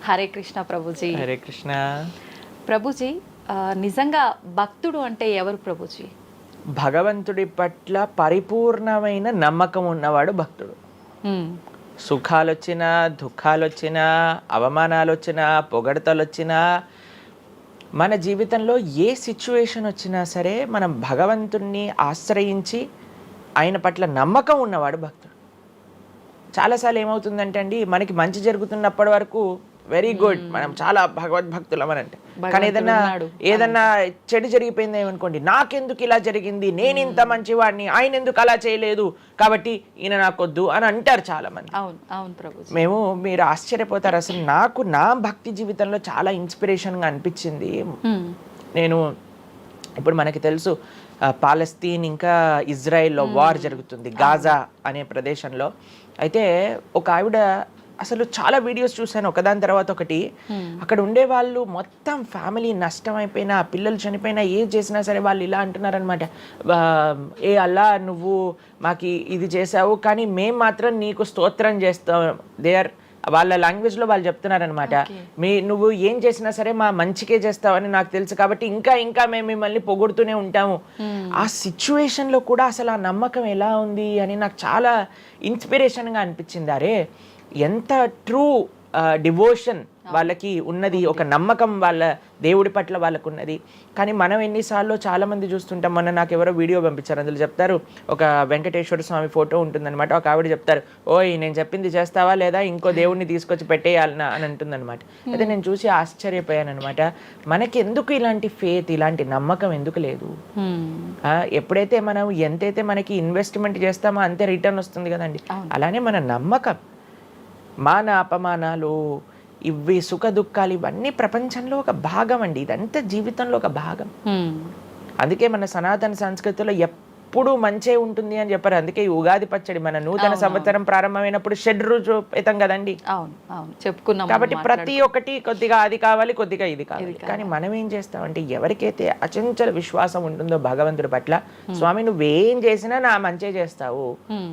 హరే కృష్ణ ప్రభుజీ. హరే కృష్ణ. ప్రభుజీ, నిజంగా భక్తుడు అంటే ఎవరు ప్రభుజీ? భగవంతుడి పట్ల పరిపూర్ణమైన నమ్మకం ఉన్నవాడు భక్తుడు. సుఖాలు వచ్చినా, దుఃఖాలు వచ్చినా, అవమానాలు వచ్చినా, పొగడతలు వచ్చినా, మన జీవితంలో ఏ సిచ్యువేషన్ వచ్చినా సరే మనం భగవంతుణ్ణి ఆశ్రయించి ఆయన పట్ల నమ్మకం ఉన్నవాడు భక్తుడు. చాలాసార్లు ఏమవుతుందంటే అండి, మనకి మంచి జరుగుతున్నప్పటి వరకు వెరీ గుడ్, మనం చాలా భగవద్భక్తులం అని అంటే, కానీ ఏదన్నా చెడు జరిగిపోయింది ఏమనుకోండి, నాకెందుకు ఇలా జరిగింది, నేను ఇంత మంచివాడిని, ఆయన ఎందుకు అలా చేయలేదు, కాబట్టి ఈయన నాకొద్దు అని అంటారు చాలా మంది. మీరు ఆశ్చర్యపోతారు, అసలు నాకు నా భక్తి జీవితంలో చాలా ఇన్స్పిరేషన్గా అనిపించింది. నేను ఇప్పుడు మనకి తెలుసు పాలస్తీన్ ఇంకా ఇజ్రాయెల్లో వార్ జరుగుతుంది, గాజా అనే ప్రదేశంలో. అయితే ఒక ఆవిడ, అసలు చాలా వీడియోస్ చూశాను ఒకదాని తర్వాత ఒకటి, అక్కడ ఉండే వాళ్ళు మొత్తం ఫ్యామిలీ నష్టం అయిపోయినా, పిల్లలు చనిపోయినా, ఏం చేసినా సరే వాళ్ళు ఇలా అంటున్నారనమాట, ఏ అల్లా నువ్వు మాకు ఇది చేసావు కానీ మేము మాత్రం నీకు స్తోత్రం చేస్తాం. వాళ్ళ లాంగ్వేజ్లో వాళ్ళు చెప్తున్నారనమాట, నువ్వు ఏం చేసినా సరే మా మంచికే చేస్తావని నాకు తెలుసు, కాబట్టి ఇంకా ఇంకా మేము మిమ్మల్ని పొగుడుతూనే ఉంటాము. ఆ సిచ్యువేషన్లో కూడా అసలు ఆ నమ్మకం ఎలా ఉంది అని నాకు చాలా ఇన్స్పిరేషన్గా అనిపించింది. అరే ఎంత ట్రూ డివోషన్ వాళ్ళకి ఉన్నది, ఒక నమ్మకం వాళ్ళ దేవుడి పట్ల వాళ్ళకు ఉన్నది. కానీ మనం ఎన్నిసార్లు చాలామంది చూస్తుంటాం. మొన్న నాకు ఎవరో వీడియో పంపించారు, అందులో చెప్తారు, ఒక వెంకటేశ్వర స్వామి ఫోటో ఉంటుందన్నమాట, ఒక ఆవిడ చెప్తారు, ఓయ్ నేను చెప్పింది చేస్తావా లేదా, ఇంకో దేవుడిని తీసుకొచ్చి పెట్టేయాలనా అని అంటుందన్నమాట. అయితే నేను చూసి ఆశ్చర్యపోయాను అనమాట, మనకి ఎందుకు ఇలాంటి ఫేత్, ఇలాంటి నమ్మకం ఎందుకు లేదు? ఎప్పుడైతే మనం ఎంతైతే మనకి ఇన్వెస్ట్మెంట్ చేస్తామో అంతే రిటర్న్ వస్తుంది కదండి. అలానే మన నమ్మకం, మాన అపమానాలు, ఇవి సుఖ దుఃఖాలు, ఇవన్నీ ప్రపంచంలో ఒక భాగం అండి, ఇదంతా జీవితంలో ఒక భాగం. అందుకే మన సనాతన సంస్కృతిలో ఎప్పుడు మంచే ఉంటుంది అని చెప్పారు. అందుకే ఈ ఉగాది పచ్చడి, మన నూతన సంవత్సరం ప్రారంభమైనప్పుడు షడ్రుజోపేతం కదండి, చెప్పుకున్నాం. కాబట్టి ప్రతి ఒక్కటి కొద్దిగా అది కావాలి, కొద్దిగా ఇది కావాలి. కానీ మనం ఏం చేస్తామంటే, ఎవరికైతే అచంచల విశ్వాసం ఉంటుందో భగవంతుడి పట్ల, స్వామి నువ్వేం చేసినా నా మంచే చేస్తావు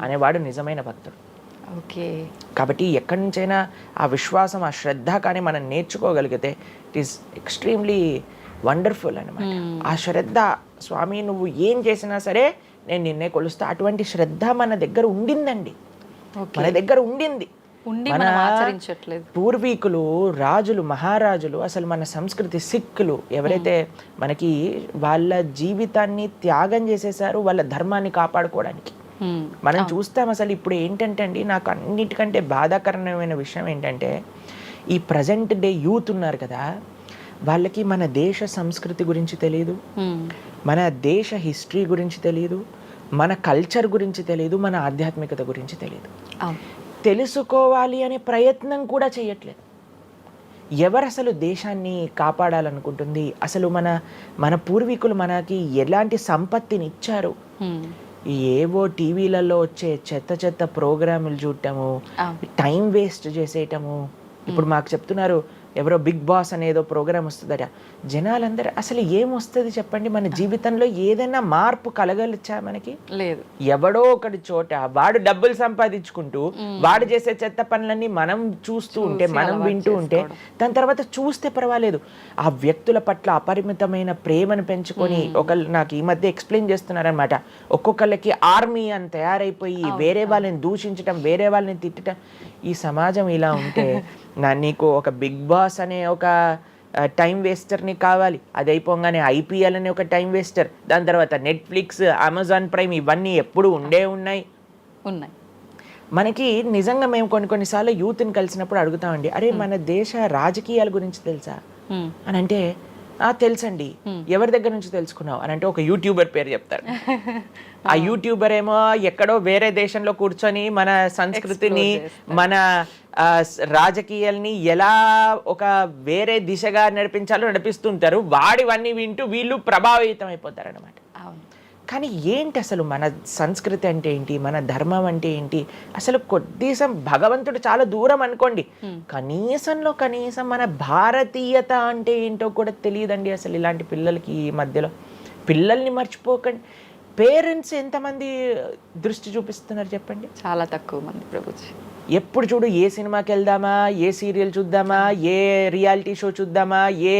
అనేవాడు నిజమైన భక్తుడు. కాబట్టి ఎక్కడి నుంచైనా ఆ విశ్వాసం, ఆ శ్రద్ధ కానీ మనం నేర్చుకోగలిగితే ఇట్ ఈస్ ఎక్స్ట్రీమ్లీ వండర్ఫుల్ అనమాట. ఆ శ్రద్ధ, స్వామి నువ్వు ఏం చేసినా సరే నేను నిన్నే కొలుస్తా, అటువంటి శ్రద్ధ మన దగ్గర ఉండిందండి, మన దగ్గర ఉండింది. మన పూర్వీకులు, రాజులు, మహారాజులు, అసలు మన సంస్కృతి, సిక్కులు ఎవరైతే మనకి వాళ్ళ జీవితాన్ని త్యాగం చేసేసారు వాళ్ళ ధర్మాన్ని కాపాడుకోవడానికి. మనం చూస్తాం. అసలు ఇప్పుడు ఏంటంటే అండి, నాకు అన్నిటికంటే బాధాకరమైన విషయం ఏంటంటే, ఈ ప్రజెంట్ డే యూత్ ఉన్నారు కదా, వాళ్ళకి మన దేశ సంస్కృతి గురించి తెలియదు, మన దేశ హిస్టరీ గురించి తెలియదు, మన కల్చర్ గురించి తెలియదు, మన ఆధ్యాత్మికత గురించి తెలియదు. తెలుసుకోవాలి అనే ప్రయత్నం కూడా చేయట్లేదు. ఎవరు అసలు దేశాన్ని కాపాడాలనుకుంటుంది? అసలు మన పూర్వీకులు మనకి ఎలాంటి సంపత్తిని ఇచ్చారు? ఏవో టీవీలలో వచ్చే చెత్త చెత్త ప్రోగ్రాములు చూడటము, టైం వేస్ట్ చేసేయటము. ఇప్పుడు మాకు చెప్తున్నారు, ఎవరో బిగ్ బాస్ అనేదో ప్రోగ్రామ్ వస్తుందట. జనాలందరూ అసలు ఏమొస్తుంది చెప్పండి? మన జీవితంలో ఏదైనా మార్పు కలగలిచ్చా? మనకి లేదు. ఎవడో ఒకటి చోట వాడు డబ్బులు సంపాదించుకుంటూ వాడు చేసే చెత్త పనులన్నీ మనం చూస్తూ ఉంటే, మనం వింటూ ఉంటే, దాని తర్వాత చూస్తే పర్వాలేదు, ఆ వ్యక్తుల పట్ల అపరిమితమైన ప్రేమను పెంచుకొని, ఒకళ్ళు నాకు ఈ మధ్య ఎక్స్ప్లెయిన్ చేస్తున్నారనమాట, ఒక్కొక్కళ్ళకి ఆర్మీ అని తయారైపోయి వేరే వాళ్ళని దూషించటం, వేరే వాళ్ళని తిట్టడం. ఈ సమాజం ఇలా ఉంటే నీకు ఒక బిగ్ బాస్ అనే ఒక టైం వేస్టర్ని కావాలి, అది అయిపోగానే ఐపీఎల్ అనే ఒక టైం వేస్టర్, దాని తర్వాత నెట్ఫ్లిక్స్, అమెజాన్ ప్రైమ్, ఇవన్నీ ఎప్పుడు ఉన్నాయి. మనకి నిజంగా మేము కొన్నిసార్లు యూత్ని కలిసినప్పుడు అడుగుతామండి, అరే మన దేశ రాజకీయాల గురించి తెలుసా అని అంటే, తెలుసండి. ఎవరి దగ్గర నుంచి తెలుసుకున్నావు అని అంటే ఒక యూట్యూబర్ పేరు చెప్తారు. ఆ యూట్యూబర్ ఏమో ఎక్కడో వేరే దేశంలో కూర్చొని మన సంస్కృతిని, మన రాజకీయాల్ని ఎలా ఒక వేరే దిశగా నడిపించాలో నడిపిస్తుంటారు. వాడివన్నీ వింటూ వీళ్ళు ప్రభావితం అయిపోతారు అనమాట. కానీ ఏంటి అసలు మన సంస్కృతి అంటే ఏంటి, మన ధర్మం అంటే ఏంటి? అసలు కొద్దిసం భగవంతుడు చాలా దూరం అనుకోండి, కనీసంలో కనీసం మన భారతీయత అంటే ఏంటో కూడా తెలియదండి అసలు ఇలాంటి పిల్లలకి. ఈ మధ్యలో పిల్లల్ని మర్చిపోకండి, పేరెంట్స్ ఎంతమంది దృష్టి చూపిస్తున్నారు చెప్పండి? చాలా తక్కువ మంది ప్రభుజీ. ఎప్పుడు చూడు ఏ సినిమాకి వెళ్దామా, ఏ సీరియల్ చూద్దామా, ఏ రియాలిటీ షో చూద్దామా, ఏ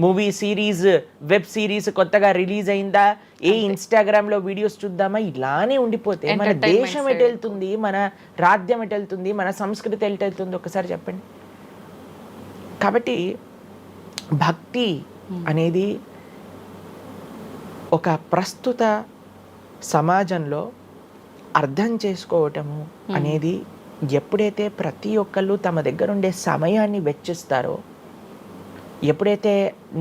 మూవీ సిరీస్, వెబ్ సిరీస్ కొత్తగా రిలీజ్ అయిందా, ఏ ఇన్స్టాగ్రామ్లో వీడియోస్ చూద్దామా, ఇలానే ఉండిపోతే మన దేశం ఎటు వెళ్తుంది, మన రాజ్యం ఎటు వెళ్తుంది, మన సంస్కృతి ఎటు వెళ్తుంది ఒకసారి చెప్పండి. కాబట్టి భక్తి అనేది ఒక ప్రస్తుత సమాజంలో అర్థం చేసుకోవటము అనేది ఎప్పుడైతే ప్రతి ఒక్కళ్ళు తమ దగ్గర ఉండే సమయాన్ని వెచ్చిస్తారో, ఎప్పుడైతే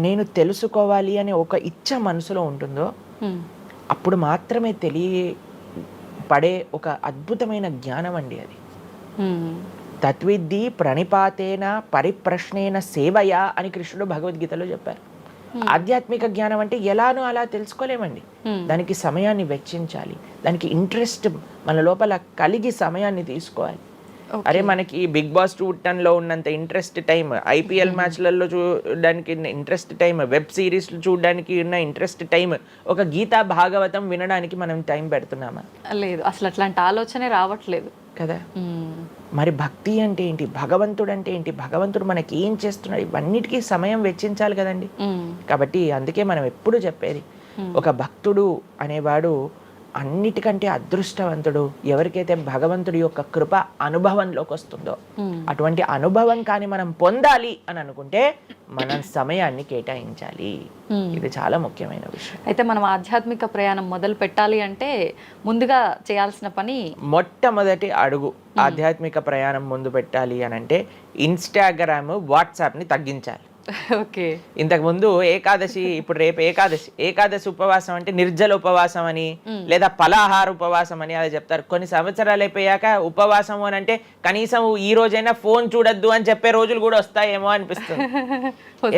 నేను తెలుసుకోవాలి అనే ఒక ఇచ్చ మనసులో ఉంటుందో, అప్పుడు మాత్రమే తెలియపడే ఒక అద్భుతమైన జ్ఞానం అండి అది. తత్విద్ధి ప్రణిపాతేన పరిప్రశ్నేన సేవయా అని కృష్ణుడు భగవద్గీతలో చెప్పారు. ఆధ్యాత్మిక జ్ఞానం అంటే ఎలానో అలా తెలుసుకోలేమండి, దానికి సమయాన్ని వెచ్చించాలి, దానికి ఇంట్రెస్ట్ మన లోపల కలిగి సమయాన్ని తీసుకోవాలి. అరే మనకి బిగ్ బాస్ 210లో ఉన్నంత ఇంట్రెస్ట్ టైం, ఐపీఎల్ మ్యాచ్లలో చూడడానికి ఇంట్రెస్ట్ టైం, వెబ్ సిరీస్లు చూడడానికి ఉన్న ఇంట్రెస్ట్ టైం, ఒక గీతా భాగవతం వినడానికి మనం టైం పెడుతున్నామా? లేదు, అసలు అట్లాంటి ఆలోచనే రావట్లేదు కదా. మరి భక్తి అంటే ఏంటి, భగవంతుడు అంటే ఏంటి, భగవంతుడు మనకి ఏం చేస్తున్నాడు, ఇవన్నిటికీ సమయం వెచ్చించాలి కదండి. కాబట్టి అందుకే మనం ఎప్పుడు చెప్పేది, ఒక భక్తుడు అనేవాడు అన్నిటికంటే అదృష్టవంతుడు ఎవరికైతే భగవంతుడి యొక్క కృప అనుభవంలోకి వస్తుందో. అటువంటి అనుభవం కానీ మనం పొందాలి అని అనుకుంటే మనం సమయాన్ని కేటాయించాలి. ఇది చాలా ముఖ్యమైన విషయం. అయితే మనం ఆధ్యాత్మిక ప్రయాణం మొదలు పెట్టాలి అంటే ముందుగా చేయాల్సిన పని, మొట్టమొదటి అడుగు ఆధ్యాత్మిక ప్రయాణం ముందు పెట్టాలి అని అంటే ఇన్స్టాగ్రామ్, వాట్సాప్ని తగ్గించాలి. ఓకే. ఇంతకు ముందు ఏకాదశి, ఇప్పుడు రేపు ఏకాదశి ఉపవాసం అంటే నిర్జల ఉపవాసం అని, లేదా ఫలాహార ఉపవాసం అని అలా చెప్తారు. కొన్ని సంవత్సరాలు అయిపోయాక ఉపవాసం అని అంటే కనీసం ఈ రోజైనా ఫోన్ చూడొద్దు అని చెప్పే రోజులు కూడా వస్తాయేమో అనిపిస్తుంది.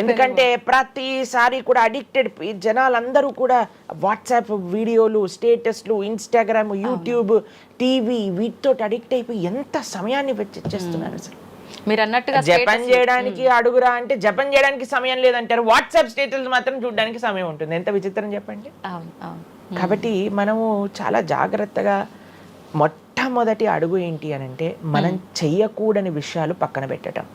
ఎందుకంటే ప్రతిసారి కూడా అడిక్టెడ్ జనాలందరూ కూడా వాట్సాప్ వీడియోలు, స్టేటస్లు, ఇన్స్టాగ్రామ్, యూట్యూబ్, టీవీ వీటితో అడిక్ట్ అయిపోయి ఎంత సమయాన్ని వెచ్చిస్తున్నారు. అసలు మీరు అన్నట్టుగా జపం చేయడానికి అడుగురా అంటే జపం చేయడానికి సమయం లేదంటారు, వాట్సాప్ స్టేటస్ మాత్రం చూడడానికి సమయం ఉంటుంది. ఎంత విచిత్రం చెప్పండి. కాబట్టి మనము చాలా జాగ్రత్తగా మొట్టమొదటి అడుగు ఏంటి అని అంటే మనం చెయ్యకూడని విషయాలు పక్కన పెట్టడం.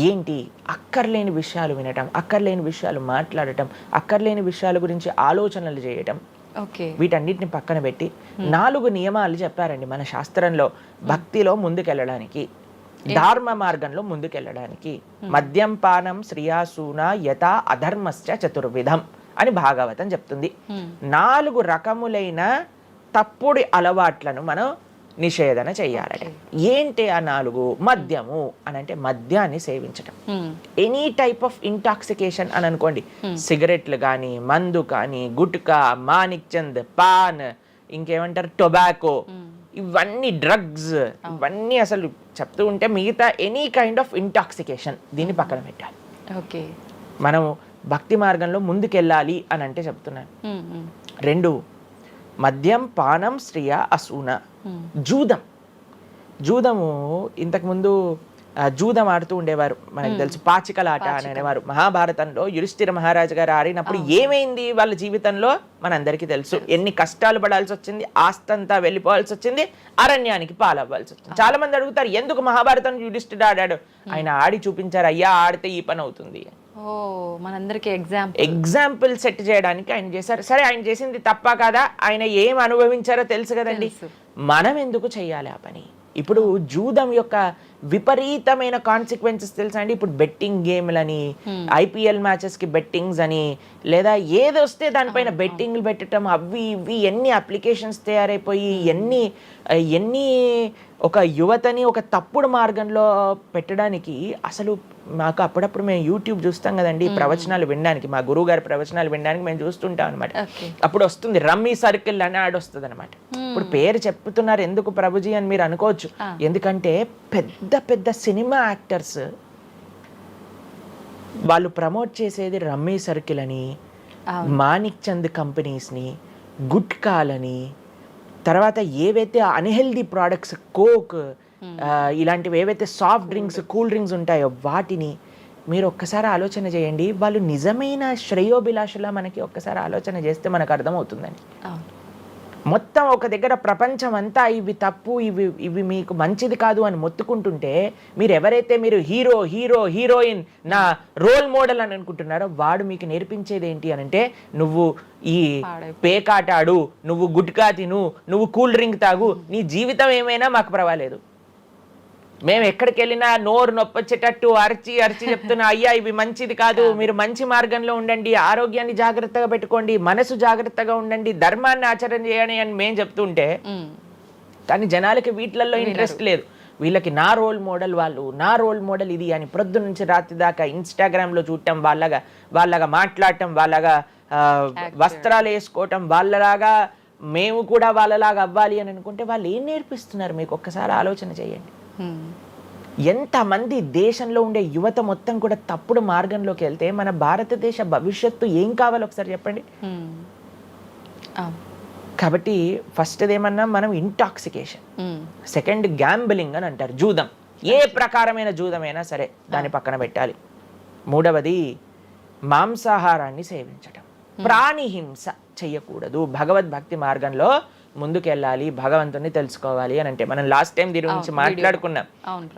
ఏంటి? అక్కర్లేని విషయాలు వినటం, అక్కర్లేని విషయాలు మాట్లాడటం, అక్కర్లేని విషయాల గురించి ఆలోచనలు చేయటం. వీటన్నిటిని పక్కన పెట్టి 4 నియమాలు చెప్పారండి మన శాస్త్రంలో భక్తిలో ముందుకెళ్ళడానికి, ధర్మ మార్గంలో ముందుకెళ్ళడానికి. మద్యం పానం శ్రియాసూన యథా అధర్మశ్చ చతుర్విధం అని భాగవతం చెప్తుంది. 4 రకములైన తప్పుడు అలవాట్లను మనం నిషేధన చెయ్యాలట. ఏంటి ఆ 4? మద్యము అని అంటే మద్యాన్ని సేవించటం, ఎనీ టైప్ ఆఫ్ ఇంటాక్సికేషన్ అని అనుకోండి, సిగరెట్లు కానీ, మందు కానీ, గుట్కా, మానిక్ చంద్, పాన్, ఇంకేమంటారు టొబాకో, ఇవన్నీ డ్రగ్స్, ఇవన్నీ అసలు చెప్తూ ఉంటే మిగతా ఎనీ కైండ్ ఆఫ్ ఇంటాక్సికేషన్ దీన్ని పక్కన పెట్టాలి. ఓకే, మనం భక్తి మార్గంలో ముందుకెళ్ళాలి అని అంటే చెప్తున్నాను. 2 మద్యం పానం శ్రియ అసూన. జూదము ఇంతకుముందు జూదం ఆడుతూ ఉండేవారు, మనకు తెలుసు పాచికలాట అని అనేవారు. మహాభారతంలో యుధిష్ఠిర మహారాజు గారు ఆడినప్పుడు ఏమైంది వాళ్ళ జీవితంలో మనందరికీ తెలుసు. ఎన్ని కష్టాలు పడాల్సి వచ్చింది, ఆస్తంతా వెళ్ళిపోవాల్సి వచ్చింది, అరణ్యానికి పాలవ్వాల్సి వచ్చింది. చాలా మంది అడుగుతారు ఎందుకు మహాభారతం యుధిష్ఠిరుడు ఆడాడు. ఆయన ఆడి చూపించారు, అయ్యా ఆడితే ఈ పని అవుతుంది. ఎగ్జాంపుల్ సెట్ చేయడానికి ఆయన చేశారు. సరే, ఆయన చేసింది తప్ప కాదా, ఆయన ఏం అనుభవించారో తెలుసు కదండి. మనం ఎందుకు చెయ్యాలి ఆ పని? ఇప్పుడు జూదం యొక్క విపరీతమైన కాన్సిక్వెన్సెస్ తెలుసా అండి. ఇప్పుడు బెట్టింగ్ గేమ్లని, ఐపీఎల్ మ్యాచెస్ కి బెట్టింగ్స్ అని, లేదా ఏది వస్తే దానిపైన బెట్టింగ్లు పెట్టడం, అవి ఇవి ఎన్ని అప్లికేషన్స్ తయారైపోయి ఎన్ని ఒక యువతని ఒక తప్పుడు మార్గంలో పెట్టడానికి. అసలు మాకు అప్పుడప్పుడు మేము యూట్యూబ్ చూస్తాం కదండి ప్రవచనాలు వినడానికి, మా గురువు గారి ప్రవచనాలు వినడానికి మేము చూస్తుంటాం అనమాట. అప్పుడు వస్తుంది రమ్మీ సర్కిల్ అని యాడ్ వస్తుంది అనమాట. ఇప్పుడు పేరు చెప్తున్నారు ఎందుకు ప్రభుజీ అని మీరు అనుకోవచ్చు. ఎందుకంటే పెద్ద పెద్ద సినిమా యాక్టర్స్ వాళ్ళు ప్రమోట్ చేసేది రమ్మీ సర్కిల్ అని, మానిక్ చంద్ కంపెనీస్ని, గుట్కాలని, తర్వాత ఏవైతే అన్హెల్దీ ప్రోడక్ట్స్ కోక్ ఇలాంటివి ఏవైతే సాఫ్ట్ డ్రింక్స్, కూల్ డ్రింక్స్ ఉంటాయో వాటిని మీరు ఒక్కసారి ఆలోచన చేయండి. వాళ్ళు నిజమైన శ్రేయోభిలాషలా మనకి ఒక్కసారి ఆలోచన చేస్తే మనకు అర్థమవుతుందండి. మొత్తం ఒక దగ్గర ప్రపంచం అంతా ఇవి తప్పు, ఇవి ఇవి మీకు మంచిది కాదు అని మొత్తుకుంటుంటే మీరు ఎవరైతే మీరు హీరోయిన్ నా రోల్ మోడల్ అని అనుకుంటున్నారో వాడు మీకు నేర్పించేది ఏంటి అని అంటే, నువ్వు ఈ పేకాట ఆడు, నువ్వు గుట్కా తిను, నువ్వు కూల్ డ్రింక్ తాగు, నీ జీవితం ఏమైనా మాకు పర్వాలేదు. మేము ఎక్కడికి వెళ్ళినా నోరు నొప్పొచ్చేటట్టు అరిచి చెప్తున్నా, అయ్యా ఇవి మంచిది కాదు, మీరు మంచి మార్గంలో ఉండండి, ఆరోగ్యాన్ని జాగ్రత్తగా పెట్టుకోండి, మనసు జాగ్రత్తగా ఉండండి, ధర్మాన్ని ఆచరణ చేయండి అని మేము చెప్తుంటే, కానీ జనాలకి వీటిలలో ఇంట్రెస్ట్ లేదు. వీళ్ళకి నా రోల్ మోడల్ వాళ్ళు, నా రోల్ మోడల్ ఇది అని ప్రొద్దు నుంచి రాత్రి దాకా ఇన్స్టాగ్రామ్లో చూడటం, వాళ్ళగా మాట్లాడటం, వాళ్ళగా వస్త్రాలు వేసుకోవటం, వాళ్ళలాగా మేము కూడా వాళ్ళలాగా అవ్వాలి అని అనుకుంటే వాళ్ళు ఏం నేర్పిస్తున్నారు మీకు? ఒక్కసారి ఆలోచన చేయండి. ఎంతమంది దేశంలో ఉండే యువత మొత్తం కూడా తప్పుడు మార్గంలోకి వెళ్తే మన భారతదేశ భవిష్యత్తు ఏం కావాలో ఒకసారి చెప్పండి. కాబట్టి ఫస్ట్ ఏమన్నా మనం ఇంటాక్సికేషన్, సెకండ్ గ్యాంబ్లింగ్ అని అంటారు, జూదం, ఏ ప్రకారమైన జూదమైనా సరే దాన్ని పక్కన పెట్టాలి. మూడవది మాంసాహారాన్ని సేవించటం, ప్రాణిహింస చెయ్యకూడదు, భగవద్భక్తి మార్గంలో ముందుకెళ్ళాలి, భగవంతుని తెలుసుకోవాలి అని అంటే. మనం లాస్ట్ టైం దీని గురించి మాట్లాడుకున్నాం,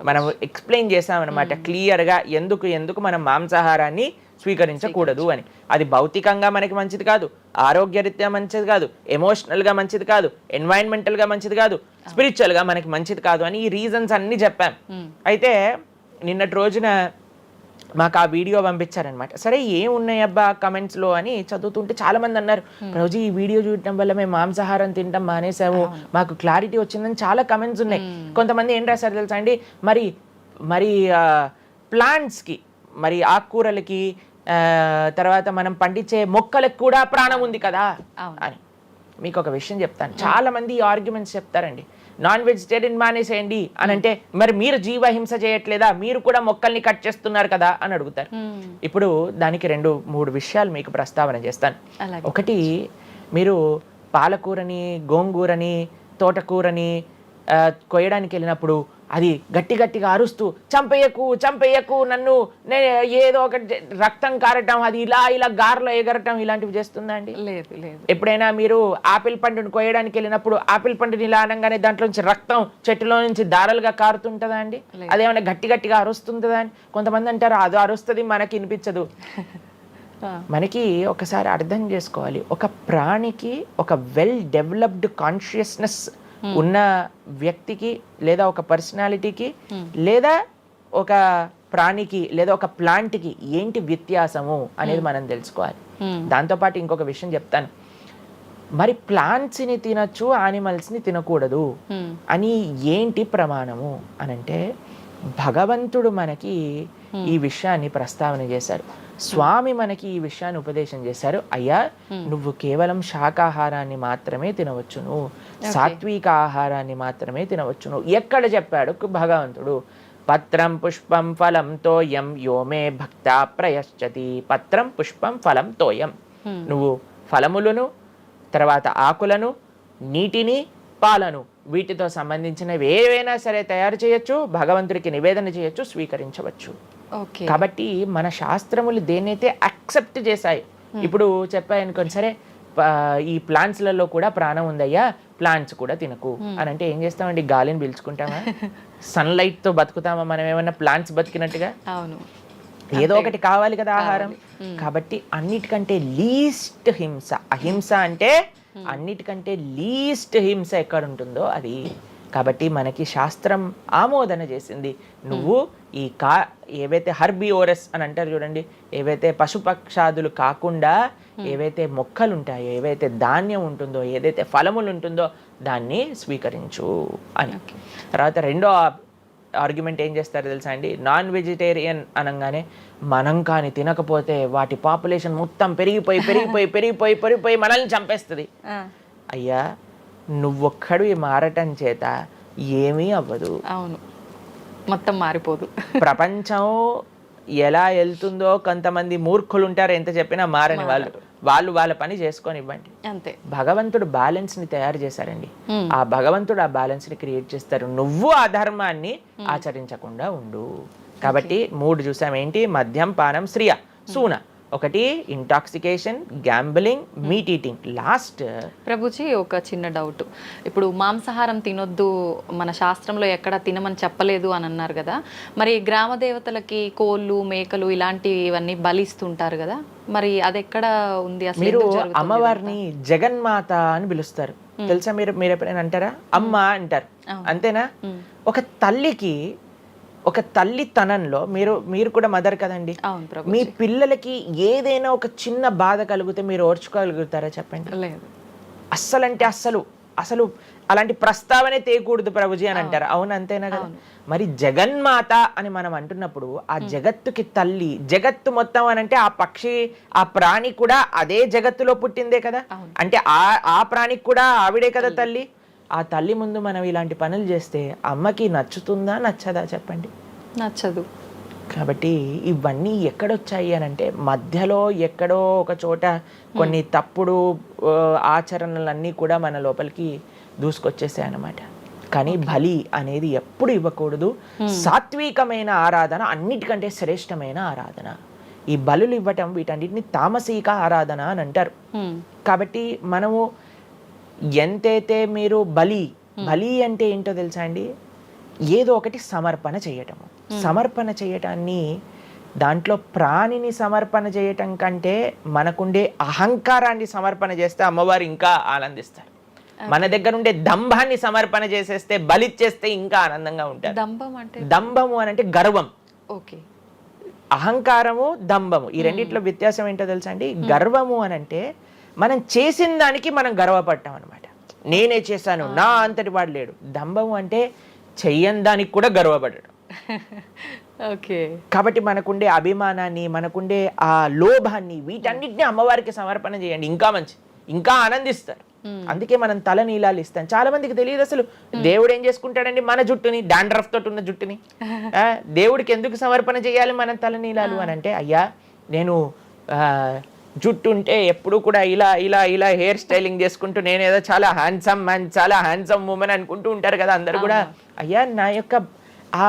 మనం ఎక్స్ప్లెయిన్ చేసాం అనమాట క్లియర్గా ఎందుకు మనం మాంసాహారాన్ని స్వీకరించకూడదు అని. అది భౌతికంగా మనకి మంచిది కాదు, ఆరోగ్యరీత్యా మంచిది కాదు, ఎమోషనల్గా మంచిది కాదు, ఎన్వైరన్మెంటల్గా మంచిది కాదు, స్పిరిచువల్గా మనకి మంచిది కాదు అని ఈ రీజన్స్ అన్ని చెప్పాం. అయితే నిన్నటి రోజున మాకు ఆ వీడియో పంపించారనమాట. సరే ఏమున్నాయబ్బా కమెంట్స్లో అని చదువుతుంటే చాలా మంది అన్నారు, రోజు ఈ వీడియో చూడటం వల్ల మేము మాంసాహారం తింటాం మానేసాము, మాకు క్లారిటీ వచ్చిందని చాలా కమెంట్స్ ఉన్నాయి. కొంతమంది ఏం రాశారు తెలుసా అండి, మరి ప్లాంట్స్కి, మరి ఆకుకూరలకి, తర్వాత మనం పండించే మొక్కలకు కూడా ప్రాణం ఉంది కదా అని. మీకు ఒక విషయం చెప్తాను, చాలా మంది ఈ ఆర్గ్యుమెంట్స్ చెప్తారండి, నాన్ వెజిటేరియన్ మానేసేయండి అని అంటే, మరి మీరు జీవహింస చేయట్లేదా, మీరు కూడా మొక్కల్ని కట్ చేస్తున్నారు కదా అని అడుగుతారు. ఇప్పుడు దానికి 2-3 విషయాలు మీకు ప్రస్తావన చేస్తాను. ఒకటి, మీరు పాలకూరని, గోంగూరని, తోటకూరని కొయ్యడానికి వెళ్ళినప్పుడు అది గట్టిగా అరుస్తూ చంపేయకు నన్ను, ఏదో ఒకటి రక్తం కారటం, అది ఇలా గార్లో ఎగరటం, ఇలాంటివి చేస్తుందా అండి? లేదు. ఎప్పుడైనా మీరు ఆపిల్ పండుని కొయ్యడానికి వెళ్ళినప్పుడు ఆపిల్ పండుని ఇలా అనగానే దాంట్లో నుంచి రక్తం చెట్టులో నుంచి దారాలుగా కారుతుంటుందా అండి? అదేమైనా గట్టిగా అరుస్తుందా అని కొంతమంది అంటారు, అది అరుస్తుంది మనకి వినిపించదు. మనకి ఒకసారి అర్థం చేసుకోవాలి, ఒక ప్రాణికి ఒక వెల్ డెవలప్డ్ కాన్షియస్నెస్ ఉన్న వ్యక్తికి, లేదా ఒక పర్సనాలిటీకి, లేదా ఒక ప్రాణికి, లేదా ఒక ప్లాంట్కి ఏంటి వ్యత్యాసము అనేది మనం తెలుసుకోవాలి. దాంతోపాటు ఇంకొక విషయం చెప్తాను, మరి ప్లాంట్స్ని తినచ్చు, యానిమల్స్ని తినకూడదు అని ఏంటి ప్రమాణము అనంటే, భగవంతుడు మనకి ఈ విషయాన్ని ప్రస్తావన చేశారు, స్వామి మనకి ఈ విషయాన్ని ఉపదేశం చేశారు. అయ్యా, నువ్వు కేవలం శాకాహారాన్ని మాత్రమే తినవచ్చును, సాత్విక ఆహారాన్ని మాత్రమే తినవచ్చును. ఎక్కడ చెప్పాడు భగవంతుడు? పత్రం పుష్పం ఫలం తోయం యోమే భక్తా ప్రయశ్చతి. పత్రం పుష్పం ఫలం తోయం, నువ్వు ఫలములను, తర్వాత ఆకులను, నీటిని, పాలను, వీటితో సంబంధించినవి ఏవైనా సరే తయారు చేయొచ్చు, భగవంతుడికి నివేదన చేయొచ్చు, స్వీకరించవచ్చు. కాబట్టి మన శాస్త్రములు దేన్నైతే అక్సెప్ట్ చేశాయి, ఇప్పుడు చెప్పాయనుకోండి, సరే ఈ ప్లాంట్స్లలో కూడా ప్రాణం ఉందయ్యా, ప్లాంట్స్ కూడా తినకు అని అంటే ఏం చేస్తామండి? గాలిని పీల్చుకుంటామా? సన్లైట్ తో బతుకుతామా మనం? ఏమన్నా ప్లాంట్స్ బతికినట్టుగా? ఏదో ఒకటి కావాలి కదా ఆహారం. కాబట్టి అన్నిటికంటే లీస్ట్ హింస, అహింస అంటే అన్నిటికంటే లీస్ట్ హింస ఎక్కడ ఉంటుందో అది. కాబట్టి మనకి శాస్త్రం ఆమోదన చేసింది, నువ్వు ఈ ఏవైతే హర్బివోరస్ అని అంటారు చూడండి, ఏవైతే పశుపక్షాదులు కాకుండా ఏవైతే మొక్కలు ఉంటాయో, ఏవైతే ధాన్యం ఉంటుందో, ఏదైతే ఫలములు ఉంటుందో దాన్ని స్వీకరించు అని. తర్వాత రెండో ఆర్గ్యుమెంట్ ఏం చేస్తారు తెలుసా అండి? నాన్ వెజిటేరియన్ అనగానే మనం కానీ తినకపోతే వాటి పాపులేషన్ మొత్తం పెరిగిపోయి మనల్ని చంపేస్తుంది. అయ్యా, నువ్వొక్కడు మారటం చేత ఏమీ అవ్వదు. అవును, మొత్తం మారిపోదు. ప్రపంచం ఎలా వెళ్తుందో కొంతమంది మూర్ఖులు ఉంటారు, ఎంత చెప్పినా మారని వాళ్ళు వాళ్ళ పని చేసుకొని ఇవ్వండి అంతే. భగవంతుడు బ్యాలెన్స్ ని తయారు చేశారండి, ఆ భగవంతుడు ఆ బ్యాలెన్స్ ని క్రియేట్ చేస్తారు. నువ్వు ఆ ధర్మాన్ని ఆచరించకుండా ఉండు. కాబట్టి 3 చూసాం ఏంటి? మద్యం, పానం, శ్రియ, సూన. ఒకటి intoxication, gambling, meet eating. Last Prabhuji ఒక చిన్న డౌట్. ఇప్పుడు మాంసాహారం తినొద్దు, మన శాస్త్రంలో ఎక్కడ తినమని చెప్పలేదు అని అన్నారు కదా. మరి గ్రామ దేవతలకి కోళ్ళు, మేకలు ఇలాంటివన్నీ బలిస్తుంటారు కదా, మరి అది ఎక్కడ ఉంది అసలు? మీరు ఎందుకు జరుగుతుంది అమ్మవారిని జగన్మాత అని పిలుస్తారు తెలుసా? మీరు ఎప్పుడైనా అంటారా? అమ్మ అంటారు, అంతేనా? ఒక తల్లికి, ఒక తల్లితనంలో మీరు కూడా మదర్ కదండి. అవును ప్రభు. మీ పిల్లలకి ఏదైనా ఒక చిన్న బాధ కలిగితే మీరు ఓర్చుకోగలుగుతారా చెప్పండి? లేదు. అస్సలంటే అసలు అలాంటి ప్రస్తావనే తేయకూడదు ప్రభుజీ అని అంటారు. అవును, అంతేనా కదా? మరి జగన్మాత అని మనం అంటున్నప్పుడు ఆ జగత్తుకి తల్లి, జగత్తు మొత్తం అని అంటే ఆ పక్షి, ఆ ప్రాణి కూడా అదే జగత్తులో పుట్టిందే కదా. అంటే ఆ ప్రాణికి కూడా ఆవిడే కదా తల్లి. ఆ తల్లి ముందు మనం ఇలాంటి పనులు చేస్తే అమ్మకి నచ్చుతుందా, నచ్చదా చెప్పండి? నచ్చదు. కాబట్టి ఇవన్నీ ఎక్కడొచ్చాయి అని అంటే మధ్యలో ఎక్కడో ఒక చోట కొన్ని తప్పుడు ఆచరణలన్నీ కూడా మన లోపలికి దూసుకొచ్చేసాయి అన్నమాట. కానీ బలి అనేది ఎప్పుడు ఇవ్వకూడదు. సాత్వికమైన ఆరాధన అన్నిటికంటే శ్రేష్టమైన ఆరాధన. ఈ బలులు ఇవ్వటం వీటన్నిటిని తామసిక ఆరాధన అని అంటారు. కాబట్టి మనము ఎంతైతే మీరు బలి అంటే ఏంటో తెలుసా అండి? ఏదో ఒకటి సమర్పణ చేయటము. సమర్పణ చేయటాన్ని, దాంట్లో ప్రాణిని సమర్పణ చేయటం కంటే మనకుండే అహంకారాన్ని సమర్పణ చేస్తే అమ్మవారు ఇంకా ఆనందిస్తారు. మన దగ్గర ఉండే దంభాన్ని సమర్పణ చేసేస్తే, బలిచ్చేస్తే ఇంకా ఆనందంగా ఉంటారు. దంభము అని అంటే గర్వం. ఓకే. అహంకారము, దంభము, ఈ రెండిట్లో వ్యత్యాసం ఏంటో తెలుసా అండి? గర్వము అని అంటే మనం చేసిన దానికి మనం గర్వపడ్డాం అనమాట. నేనే చేశాను, నా అంతటి వాడు లేడు. దంభము అంటే చెయ్యని దానికి కూడా గర్వపడడం. ఓకే. కాబట్టి మనకుండే అభిమానాన్ని, మనకుండే ఆ లోభాన్ని, వీటన్నిటిని అమ్మవారికి సమర్పణ చేయండి, ఇంకా మంచి, ఇంకా ఆనందిస్తారు. అందుకే మనం తల నీలాలు ఇస్తాం. చాలా మందికి తెలియదు అసలు దేవుడు ఏం చేసుకుంటాడండి మన జుట్టుని, డాండ్రఫ్ తోటి ఉన్న జుట్టుని. దేవుడికి ఎందుకు సమర్పణ చేయాలి మనం తల నీలాలు అని అంటే, అయ్యా నేను జుట్టు ఉంటే ఎప్పుడు కూడా ఇలా ఇలా ఇలా హెయిర్ స్టైలింగ్ చేసుకుంటూ నేనేదో చాలా హ్యాండ్సమ్ మ్యాన్, చాలా హ్యాండ్సమ్ ఉమెన్ అనుకుంటూ ఉంటారు కదా అందరు కూడా. అయ్యా నా యొక్క ఆ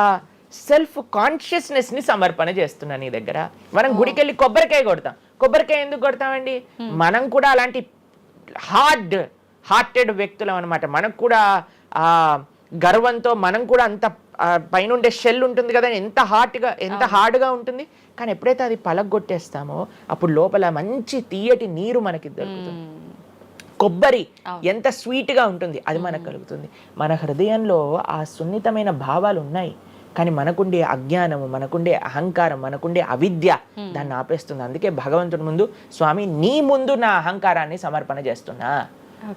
సెల్ఫ్ కాన్షియస్నెస్ ని సమర్పణ చేస్తున్నా నీ దగ్గర. మనం గుడికి వెళ్ళి కొబ్బరికాయ కొడతాం. కొబ్బరికాయ ఎందుకు కొడతామండి? మనం కూడా అలాంటి హార్టెడ్ వ్యక్తులం అనమాట. మనకు కూడా ఆ గర్వంతో మనం కూడా అంత పైనుండే షెల్ ఉంటుంది కదా, ఎంత హార్డ్గా ఉంటుంది. కానీ ఎప్పుడైతే అది పలగొట్టేస్తామో అప్పుడు లోపల మంచి తీయటి నీరు మనకి దొరుకుతుంది. కొబ్బరి ఎంత స్వీట్గా ఉంటుంది, అది మనకు కలుగుతుంది. మన హృదయంలో ఆ సున్నితమైన భావాలు ఉన్నాయి, కానీ మనకుండే అజ్ఞానము, మనకుండే అహంకారం, మనకుండే అవిద్య దాన్ని ఆపేస్తుంది. అందుకే భగవంతుడి ముందు, స్వామి నీ ముందు నా అహంకారాన్ని సమర్పణ చేస్తున్నా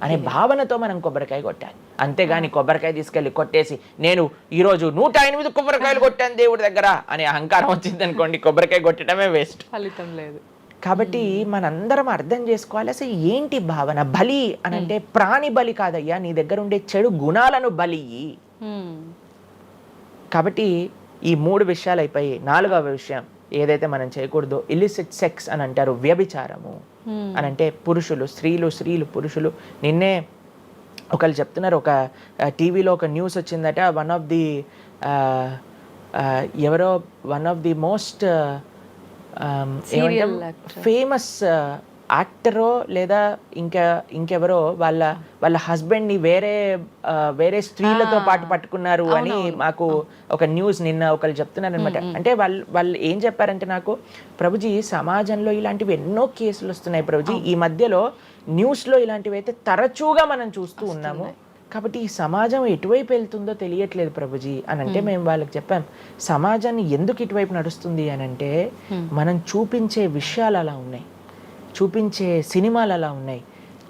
అనే భావనతో మనం కొబ్బరికాయ కొట్టాలి. అంతేగాని కొబ్బరికాయ తీసుకెళ్ళి కొట్టేసి నేను ఈరోజు 108 కొబ్బరికాయలు కొట్టాను దేవుడి దగ్గర అనే అహంకారం వచ్చింది అనుకోండి, కొబ్బరికాయ కొట్టడమే వేస్ట్, ఫలితం లేదు. కాబట్టి మనందరం అర్థం చేసుకోవాలి అసలు ఏంటి భావన. బలి అని అంటే ప్రాణి బలి కాదయ్యా, నీ దగ్గర ఉండే చెడు గుణాలను బలి. కాబట్టి ఈ 3 విషయాలు అయిపోయి 4వ విషయం ఏదైతే మనం చేయకూడదో, ఇల్లిసిట్ సెక్స్ అని అంటారు, వ్యభిచారము అని అంటే పురుషులు స్త్రీలు పురుషులు. నిన్నే ఒకళ్ళు చెప్తున్నారు, ఒక టీవీలో ఒక న్యూస్ వచ్చిందట, one of the most famous యాక్టరో లేదా ఇంకెవరో వాళ్ళ హస్బెండ్ని వేరే స్త్రీలతో పాటు పట్టుకున్నారు అని మాకు ఒక న్యూస్ నిన్న ఒకళ్ళు చెప్తున్నారు అనమాట. అంటే వాళ్ళు ఏం చెప్పారంటే నాకు, ప్రభుజీ సమాజంలో ఇలాంటివి ఎన్నో కేసులు వస్తున్నాయి ప్రభుజీ, ఈ మధ్యలో న్యూస్లో ఇలాంటివి అయితే తరచుగా మనం చూస్తూ ఉన్నాము. కాబట్టి ఈ సమాజం ఎటువైపు వెళ్తుందో తెలియట్లేదు ప్రభుజీ అని అంటే మేము వాళ్ళకి చెప్పాం, సమాజాన్ని ఎందుకు ఇటువైపు నడుస్తుంది అని అంటే మనం చూపించే విషయాలు అలా ఉన్నాయి, చూపించే సినిమాలు అలా ఉన్నాయి,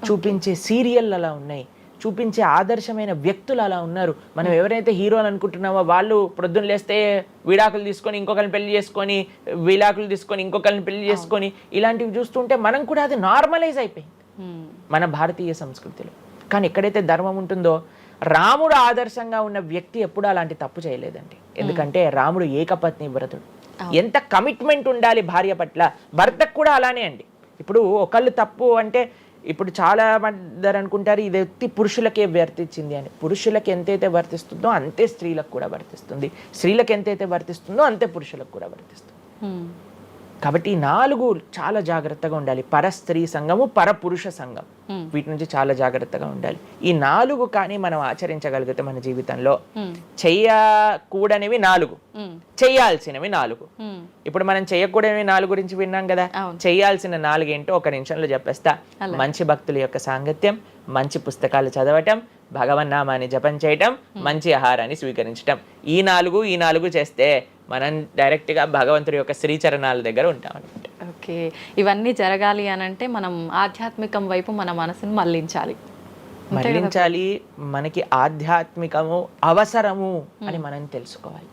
చూపించే సీరియల్ అలా ఉన్నాయి, చూపించే ఆదర్శమైన వ్యక్తులు అలా ఉన్నారు. మనం ఎవరైతే హీరోలు అనుకుంటున్నామో వాళ్ళు ప్రొద్దున లేస్తే విడాకులు తీసుకొని ఇంకొకరిని పెళ్లి చేసుకొని, విడాకులు తీసుకొని ఇంకొకరిని పెళ్లి చేసుకొని, ఇలాంటివి చూస్తుంటే మనం కూడా అది నార్మలైజ్ అయిపోయింది మన భారతీయ సంస్కృతిలో. కానీ ఎక్కడైతే ధర్మం ఉంటుందో, రాముడు ఆదర్శంగా ఉన్న వ్యక్తి ఎప్పుడు అలాంటి తప్పు చేయలేదండి. ఎందుకంటే రాముడు ఏకపత్ని వ్రతుడు. ఎంత కమిట్మెంట్ ఉండాలి భార్య పట్ల, భర్తకు కూడా అలానే అండి. ఇప్పుడు ఒకళ్ళు తప్పు అంటే, ఇప్పుడు చాలా మంది అనుకుంటారు ఇది వ్యక్తి పురుషులకే వర్తించింది అని. పురుషులకు ఎంతైతే వర్తిస్తుందో అంతే స్త్రీలకు కూడా వర్తిస్తుంది, స్త్రీలకు ఎంతైతే వర్తిస్తుందో అంతే పురుషులకు కూడా వర్తిస్తుంది. కాబట్టి ఈ 4 చాలా జాగ్రత్తగా ఉండాలి. పరస్త్రీ సంఘము, పరపురుష సంఘం, వీటి నుంచి చాలా జాగ్రత్తగా ఉండాలి. ఈ 4 కానీ మనం ఆచరించగలిగితే మన జీవితంలో చెయ్యకూడనివి 4, చెయ్యాల్సినవి 4. ఇప్పుడు మనం చెయ్యకూడనివి 4 గురించి విన్నాం కదా. చెయ్యాల్సిన 4 ఏంటో ఒక నిమిషంలో చెప్పేస్తా. మంచి భక్తుల యొక్క సాంగత్యం, మంచి పుస్తకాలు చదవటం, భగవన్నామాన్ని జపం చేయటం, మంచి ఆహారాన్ని స్వీకరించటం. ఈ 4 చేస్తే మనం డైరెక్ట్గా భగవంతుడి యొక్క శ్రీచరణాల దగ్గర ఉంటాం అనమాట. ఓకే, ఇవన్నీ జరగాలి అని అంటే మనం ఆధ్యాత్మికం వైపు మన మనసును మళ్ళించాలి. మనకి ఆధ్యాత్మికము అవసరము అని మనం తెలుసుకోవాలి.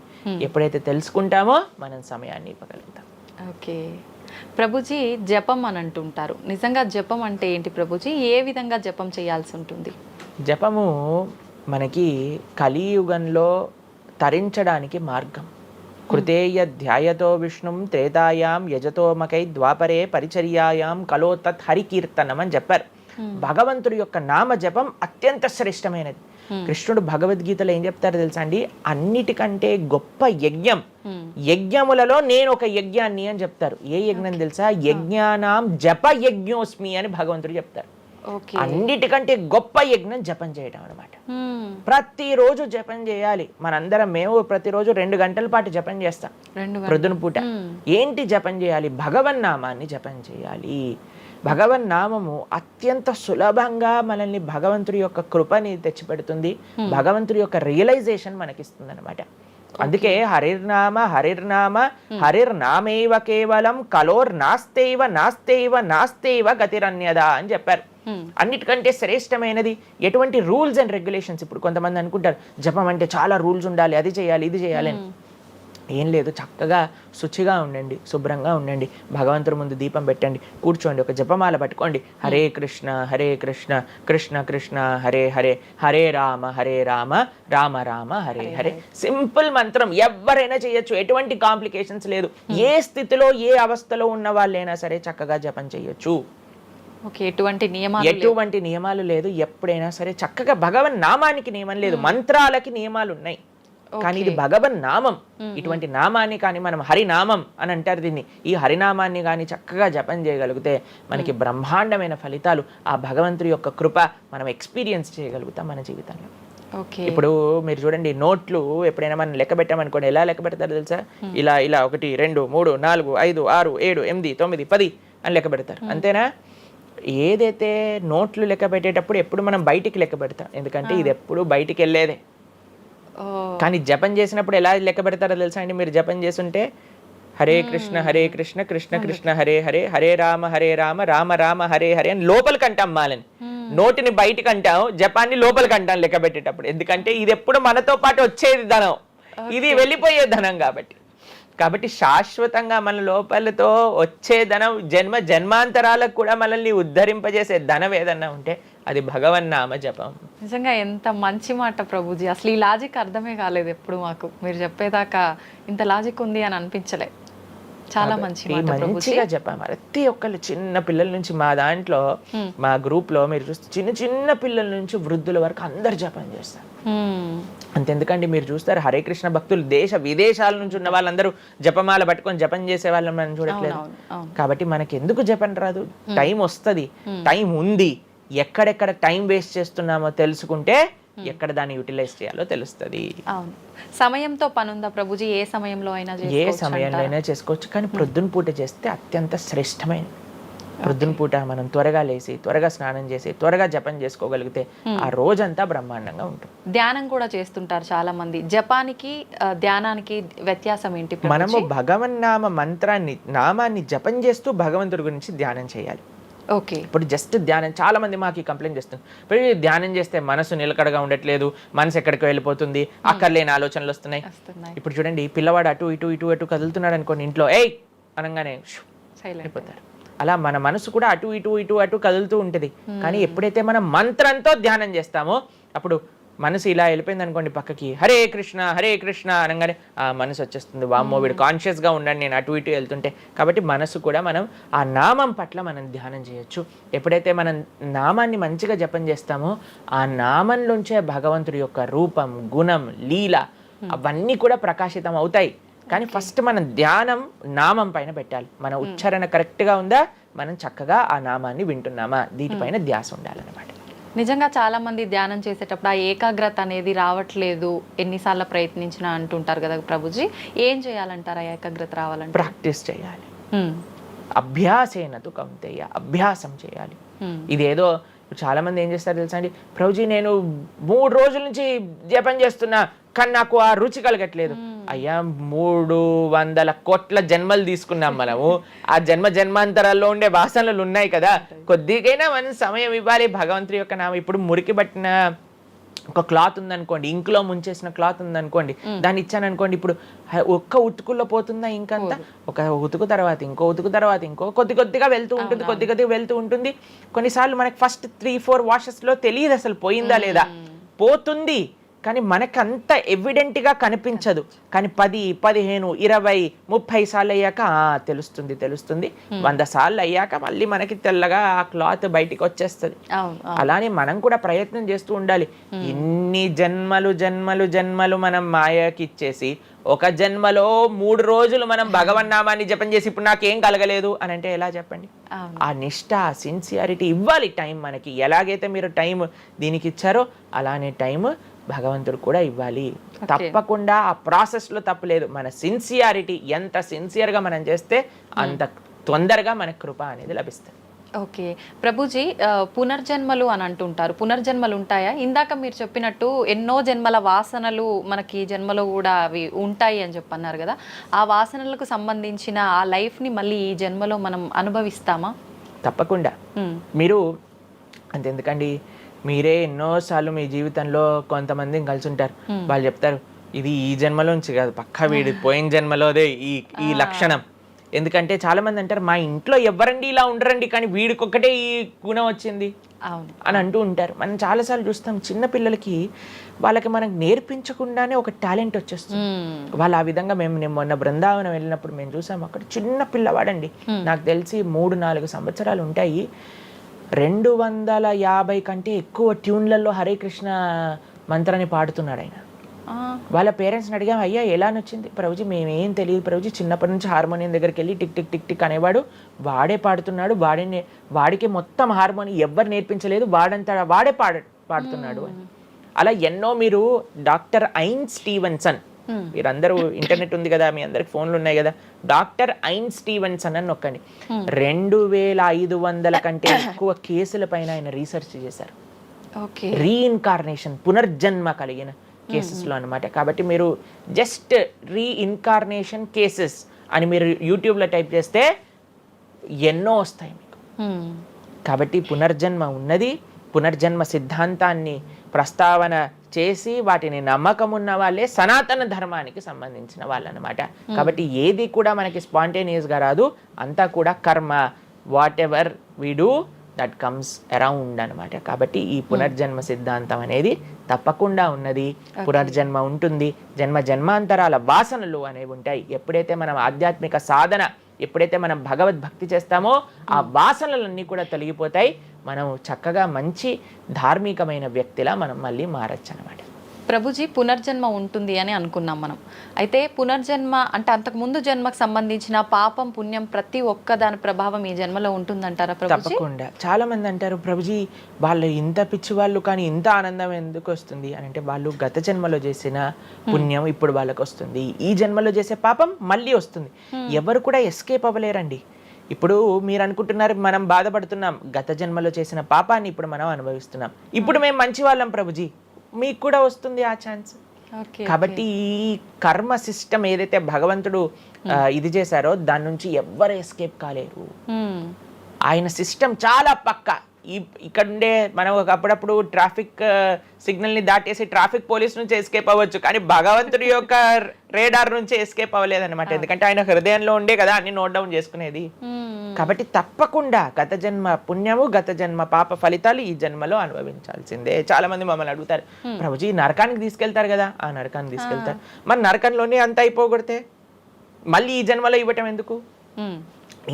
ఎప్పుడైతే తెలుసుకుంటామో మనం సమయాన్ని ఇవ్వగలుగుతాం. ఓకే ప్రభుజీ, జపం అని అంటుంటారు. నిజంగా జపం అంటే ఏంటి ప్రభుజీ? ఏ విధంగా జపం చేయాల్సి ఉంటుంది? జపము మనకి కలియుగంలో తరించడానికి మార్గం. కృతేయ ధ్యాయతో విష్ణుం త్రేతాయాం యజతోమకై ద్వాపరే పరిచర్యాయాం కలో తత్ హరికీర్తనం అని చెప్పారు. భగవంతుడి యొక్క నామ జపం అత్యంత శ్రేష్టమైనది. కృష్ణుడు భగవద్గీతలో ఏం చెప్తారో తెలుసా అండి? అన్నిటికంటే గొప్ప యజ్ఞం, యజ్ఞములలో నేను ఒక యజ్ఞాన్ని అని చెప్తారు. ఏ యజ్ఞం తెలుసా? యజ్ఞానాం జప యజ్ఞోస్మి అని భగవంతుడు చెప్తారు. అన్నిటికంటే గొప్ప యజ్ఞం జపం చేయడం అనమాట. ప్రతిరోజు జపం చేయాలి. మేము ప్రతిరోజు 2 గంటల పాటు జపం చేస్తాం ప్రొద్దున పూట. ఏంటి జపం చేయాలి? భగవన్నామాన్ని జపం చేయాలి. భగవన్నామము అత్యంత సులభంగా మనల్ని భగవంతుడి యొక్క కృపని తెచ్చిపెడుతుంది. భగవంతుడి యొక్క రియలైజేషన్ మనకిస్తుంది అనమాట. అందుకే హరిర్నామ హరిర్నామ హరిర్నామేవ కేవలం నాస్తేవ గతిరన్యదా అని చెప్పారు. అన్నిటికంటే శ్రేష్టమైనది ఎటువంటి రూల్స్ అండ్ రెగ్యులేషన్స్. ఇప్పుడు కొంతమంది అనుకుంటారు జపం అంటే చాలా రూల్స్ ఉండాలి, అది చేయాలి, ఇది చేయాలి అని. ఏం లేదు, చక్కగా శుచిగా ఉండండి, శుభ్రంగా ఉండండి, భగవంతుడి ముందు దీపం పెట్టండి, కూర్చోండి, ఒక జపమాల పట్టుకోండి. హరే కృష్ణ కృష్ణ కృష్ణ హరే హరే, హరే రామ రామ రామ హరే హరే. సింపుల్ మంత్రం, ఎవరైనా చేయొచ్చు, ఎటువంటి కాంప్లికేషన్స్ లేదు. ఏ స్థితిలో ఏ అవస్థలో ఉన్న వాళ్ళైనా సరే చక్కగా జపం చేయొచ్చు. ఎటువంటి నియమాలు లేదు. ఎప్పుడైనా సరే చక్కగా భగవన్ నామానికి నియమం లేదు, మంత్రాలకి నియమాలు ఉన్నాయి, కానీ ఇది భగవన్ నామం. ఇటువంటి నామాన్ని కానీ మనం హరినామం అని అంటారు దీన్ని. ఈ హరినామాన్ని కానీ చక్కగా జపం చేయగలిగితే మనకి బ్రహ్మాండమైన ఫలితాలు, ఆ భగవంతుడి యొక్క కృప మనం ఎక్స్పీరియన్స్ చేయగలుగుతాం మన జీవితంలో. ఇప్పుడు మీరు చూడండి, నోట్లు ఎప్పుడైనా మనం లెక్క పెట్టామనుకోండి, ఎలా లెక్క పెడతారు తెలుసా? ఇలా 1 2 3 4 5 6 7 8 9 10 అని లెక్క పెడతారు, అంతేనా? ఏదైతే నోట్లు లెక్క పెట్టేటప్పుడు ఎప్పుడు మనం బయటికి లెక్క పెడతాం, ఎందుకంటే ఇది ఎప్పుడు బయటికి వెళ్ళేదే. కానీ జపం చేసినప్పుడు ఎలా లెక్క పెడతారో తెలుసా అండి? మీరు జపం చేస్తుంటే హరే కృష్ణ కృష్ణ కృష్ణ హరే హరే, హరే రామ రామ రామ హరే హరే అని లోపలికి అంటాం మాలని. నోటిని బయటికి అంటాం, జపాన్ని లోపలికి అంటాం లెక్క పెట్టేటప్పుడు. ఎందుకంటే ఇది ఎప్పుడు మనతో పాటు వచ్చేది ధనం, ఇది వెళ్ళిపోయే ధనం. కాబట్టి శాశ్వతంగా మన లోపలతో వచ్చే ధనం, జన్మాంతరాలకు కూడా మనల్ని ఉద్ధరింపజేసే ధనం ఏదన్నా ఉంటే అది భగవన్నామ జపం. నిజంగా ఎంత మంచి మాట ప్రభుజీ. అసలు ఈ లాజిక్ అర్థమే కాలేదు ఎప్పుడు మాకు. మీరు చెప్పేదాకా ఇంత లాజిక్ ఉంది అని అనిపించలే. చాలా మంచిగా చెప్పాం. ప్రతి ఒక్కళ్ళు చిన్న పిల్లల నుంచి, మా దాంట్లో మా గ్రూప్ లో మీరు చూస్తే చిన్న పిల్లల నుంచి వృద్ధుల వరకు అందరు జపం చేస్తారు. అంతెందుకండి, మీరు చూస్తారు హరే కృష్ణ భక్తులు దేశ విదేశాల నుంచి ఉన్న వాళ్ళందరూ జపమాల పట్టుకొని జపం చేసే వాళ్ళని మనం చూడట్లేదు. కాబట్టి మనకి ఎందుకు జపం రాదు? టైం వస్తుంది, టైం ఉంది. ఎక్కడెక్కడ టైం వేస్ట్ చేస్తున్నామో తెలుసుకుంటే ఎక్కడ దాన్ని యూటిలైజ్ చేయాలో తెలుస్తుంది. సమయంతో పనుందా ప్రభుజీ? ఏ సమయంలో అయినా చేసుకోవచ్చు, కానీ ప్రొద్దున పూట చేస్తే అత్యంత శ్రేష్టమైన. ప్రొద్దున పూట మనం త్వరగా లేసి, త్వరగా స్నానం చేసి, త్వరగా జపం చేసుకోగలిగితే ఆ రోజంతా బ్రహ్మాండంగా ఉంటుంది. ధ్యానం కూడా చేస్తుంటారు చాలా మంది. జపానికి ధ్యానానికి వ్యత్యాసం ఏంటి? మనము భగవన్నామ మంత్రాన్ని, నామాన్ని జపం చేస్తూ భగవంతుడి గురించి ధ్యానం చేయాలి. ఇప్పుడు జస్ట్ ధ్యానం, చాలా మంది మాకు కంప్లైంట్ చేస్తుంది, ఇప్పుడు ధ్యానం చేస్తే మనసు నిలకడగా ఉండట్లేదు, మనసు ఎక్కడికి వెళ్ళిపోతుంది, అక్కర్లేని ఆలోచనలు వస్తున్నాయి. ఇప్పుడు చూడండి, పిల్లవాడు అటు ఇటు ఇటు అటు కదులుతున్నాడు అనుకోండి, ఇంట్లో ఏయ్ అనగానే అయిపోతారు. అలా మన మనసు కూడా అటు ఇటు ఇటు అటు కదులుతూ ఉంటుంది. కానీ ఎప్పుడైతే మనం మంత్రంతో ధ్యానం చేస్తామో అప్పుడు మనసు ఇలా వెళ్ళిపోయింది అనుకోండి పక్కకి, హరే కృష్ణ అనగానే ఆ మనసు వచ్చేస్తుంది, వామ్మో వీడు కాన్షియస్గా ఉండండి నేను అటు ఇటు వెళ్తుంటే. కాబట్టి మనసు కూడా మనం ఆ నామం పట్ల మనం ధ్యానం చేయొచ్చు. ఎప్పుడైతే మనం నామాన్ని మంచిగా జపం చేస్తామో ఆ నామంలోంచే భగవంతుడి యొక్క రూపం, గుణం, లీల అవన్నీ కూడా ప్రకాశితం అవుతాయి. కానీ ఫస్ట్ మనం ధ్యానం నామం పైన పెట్టాలి. మన ఉచ్చారణ కరెక్ట్గా ఉందా, మనం చక్కగా ఆ నామాన్ని వింటున్నామా, దీనిపైన ధ్యాస ఉండాలన్నమాట. నిజంగా చాలా మంది ధ్యానం చేసేటప్పుడు ఆ ఏకాగ్రత అనేది రావట్లేదు, ఎన్నిసార్లు ప్రయత్నించినా అంటుంటారు కదా ప్రభుజీ, ఏం చేయాలంటారు ఆ ఏకాగ్రత రావాలంటే? ప్రాక్టీస్ చేయాలి. అభ్యాసేనతు కౌంతేయ, అభ్యాసం చేయాలి. ఇదేదో చాలా మంది ఏం చేస్తారు తెలుసా అండి, ప్రభుజీ నేను 3 రోజుల నుంచి జపం చేస్తున్నా కానీ నాకు ఆ రుచి కలగట్లేదు. అయ్యా 300 కోట్ల జన్మలు తీసుకున్నాం మనము, ఆ జన్మాంతరాల్లో ఉండే వాసనలు ఉన్నాయి కదా, కొద్దిగైనా మనం సమయం ఇవ్వాలి భగవంతుడి యొక్క నామం. ఇప్పుడు మురికి పట్టిన ఒక క్లాత్ ఉందనుకోండి, ఇంకులో ముంచేసిన క్లాత్ ఉందనుకోండి, దాన్ని ఇచ్చాను అనుకోండి, ఇప్పుడు ఒక్క ఉతుకుల్లో పోతుందా ఇంకంతా? ఒక ఉతుకు తర్వాత ఇంకో ఉతుకు తర్వాత ఇంకో కొద్దిగా వెళ్తూ ఉంటుంది, కొద్దిగా వెళ్తూ ఉంటుంది. కొన్నిసార్లు మనకి ఫస్ట్ 3-4 వాషెస్లో తెలియదు అసలు పోయిందా లేదా. పోతుంది కానీ మనకు అంత ఎవిడెంట్గా కనిపించదు. కానీ 10, 15, 20, 30 సార్లు అయ్యాక తెలుస్తుంది. 100 సార్లు అయ్యాక మళ్ళీ మనకి తెల్లగా ఆ క్లాత్ బయటికి వచ్చేస్తుంది. అలానే మనం కూడా ప్రయత్నం చేస్తూ ఉండాలి. ఇన్ని జన్మలు మనం మాయకి ఇచ్చేసి ఒక జన్మలో 3 రోజులు మనం భగవన్నామాన్ని జపం చేసి ఇప్పుడు నాకేం కలగలేదు అని అంటే ఎలా చెప్పండి? ఆ నిష్ఠ, సిన్సియారిటీ ఇవ్వాలి టైం మనకి. ఎలాగైతే మీరు టైం దీనికి ఇచ్చారో అలానే టైం భగవంతుడు కూడా ఇవ్వాలి. తప్పకుండా ఆ ప్రాసెస్లో తప్పులేదు. మన సిన్సియారిటీ ఎంత సిన్సియర్గా మనం చేస్తే అంత తొందరగా మనకు కృప అనేది లభిస్తుంది. ఓకే ప్రభుజీ, పునర్జన్మలు అని అంటుంటారు, పునర్జన్మలు ఉంటాయా? ఇందాక మీరు చెప్పినట్టు ఎన్నో జన్మల వాసనలు మనకి ఈ జన్మలో కూడా అవి ఉంటాయి అని చెప్పన్నారు కదా, ఆ వాసనలకు సంబంధించిన ఆ లైఫ్ని మళ్ళీ ఈ జన్మలో మనం అనుభవిస్తామా? తప్పకుండా. మీరు అంతెందుకండి, మీరే ఎన్నోసార్లు మీ జీవితంలో కొంతమందిని కలిసి ఉంటారు, వాళ్ళు చెప్తారు ఇది ఈ జన్మలోంచి కాదు, పక్కా వీడి పోయిన జన్మలోదే ఈ లక్షణం. ఎందుకంటే చాలా మంది అంటారు మా ఇంట్లో ఎవరండి ఇలా ఉండరండి కానీ వీడికొక్కటే ఈ గుణం వచ్చింది అని అంటూ ఉంటారు. మనం చాలాసార్లు చూస్తాం చిన్న పిల్లలకి వాళ్ళకి మనకు నేర్పించకుండానే ఒక టాలెంట్ వచ్చేస్తుంది. వాళ్ళు ఆ విధంగా నేను మొన్న బృందావనం వెళ్ళినప్పుడు మేము చూసాం, అక్కడ చిన్న పిల్లవాడండి, నాకు తెలిసి 3-4 సంవత్సరాలు ఉంటాయి, 250 కంటే ఎక్కువ ట్యూన్లలో హరే కృష్ణ మంత్రాన్ని పాడుతున్నాడు ఆయన. వాళ్ళ పేరెంట్స్ని అడిగాం, అయ్యా ఎలా నచ్చింది? ప్రభుజీ మేమేం తెలియదు ప్రభుజీ, చిన్నప్పటి నుంచి హార్మోనియం దగ్గరికి వెళ్ళి టిక్ టిక్ టిక్ టిక్ అనేవాడు, వాడే పాడుతున్నాడు, వాడికి మొత్తం హార్మోనియం ఎవ్వరు నేర్పించలేదు, వాడే పాడుతున్నాడు అని. అలా ఎన్నో. మీరు డాక్టర్ ఐన్ స్టీవెన్సన్, మీరందరూ ఇంటర్నెట్ ఉంది కదా, మీ అందరికి ఫోన్లు ఉన్నాయి కదా, డాక్టర్ ఐన్ స్టీవెన్సన్ అని నొక్కండి. 2500 కంటే ఎక్కువ కేసుల పైన ఆయన రీసెర్చ్ చేశారు. రీఇన్కార్నేషన్, పునర్జన్మ కలిగిన కేసెస్లో అనమాట. కాబట్టి మీరు జస్ట్ రీఇన్కార్నేషన్ కేసెస్ అని మీరు యూట్యూబ్లో టైప్ చేస్తే ఎన్నో వస్తాయి మీకు. కాబట్టి పునర్జన్మ ఉన్నది. పునర్జన్మ సిద్ధాంతాన్ని ప్రస్తావన చేసి వాటిని నమ్మకం ఉన్న వాళ్ళే సనాతన ధర్మానికి సంబంధించిన వాళ్ళు అనమాట. కాబట్టి ఏది కూడా మనకి స్పాంటేనియస్గా రాదు, అంతా కూడా కర్మ, what ever we do that comes around అనమాట. కాబట్టి ఈ పునర్జన్మ సిద్ధాంతం అనేది తప్పకుండా ఉన్నది. పునర్జన్మ ఉంటుంది, జన్మాంతరాల వాసనలు అనేవి ఉంటాయి. ఎప్పుడైతే మనం ఆధ్యాత్మిక సాధన, ఎప్పుడైతే మనం భగవద్భక్తి చేస్తామో ఆ వాసనలన్నీ కూడా తొలగిపోతాయి. మనం చక్కగా మంచి ధార్మికమైన వ్యక్తిలా మనం మళ్ళీ మారచ్చు అనమాట. ప్రభుజీ, పునర్జన్మ ఉంటుంది అని అనుకున్నాం మనం. అయితే పునర్జన్మ అంటే అంతకుముందు జన్మకు సంబంధించిన పాపం పుణ్యం ప్రతి ఒక్క దాని ప్రభావం ఈ జన్మలో ఉంటుందంటారా ప్రభుజీ? తప్పకుండా. చాలా మంది అంటారు ప్రభుజీ వాళ్ళు ఇంత పిచ్చి వాళ్ళు కానీ ఇంత ఆనందం ఎందుకు వస్తుంది అని అంటే, వాళ్ళు గత జన్మలో చేసిన పుణ్యం ఇప్పుడు వాళ్ళకి వస్తుంది, ఈ జన్మలో చేసే పాపం మళ్ళీ వస్తుంది. ఎవరు కూడా ఎస్కేప్ అవ్వలేరండి. ఇప్పుడు మీరు అనుకుంటున్నారు మనం బాధపడుతున్నాం, గత జన్మలో చేసిన పాపాన్ని ఇప్పుడు మనం అనుభవిస్తున్నాం, ఇప్పుడు మేము మంచి వాళ్ళం ప్రభుజీ, మీకు కూడా వస్తుంది ఆ ఛాన్స్. కాబట్టి ఈ కర్మ సిస్టమ్ ఏదైతే భగవంతుడు ఇది చేశారో దాని నుంచి ఎవ్వరు ఎస్కేప్ కాలేరు. ఆయన సిస్టమ్ చాలా పక్కా. ఇక్కడ ఉండే మనం అప్పుడప్పుడు ట్రాఫిక్ సిగ్నల్ని దాటేసి ట్రాఫిక్ పోలీస్ నుంచి ఎస్కేప్ అవ్వచ్చు, కానీ భగవంతుడి యొక్క రేడార్ నుంచి ఎస్కేప్ అవ్వలేదన్నమాట. ఎందుకంటే ఆయన హృదయంలో ఉండే కదా అన్ని నోట్ డౌన్ చేసుకునేది. కాబట్టి తప్పకుండా గత జన్మ పుణ్యము, గత జన్మ పాప ఫలితాలు ఈ జన్మలో అనుభవించాల్సిందే. చాలా మంది మమ్మల్ని అడుగుతారు, ప్రభుజీ నరకానికి తీసుకెళ్తారు కదా, ఆ నరకానికి తీసుకెళ్తారు, మరి నరకంలోనే అంత అయిపోగొడితే మళ్ళీ ఈ జన్మలో ఇవ్వటం ఎందుకు?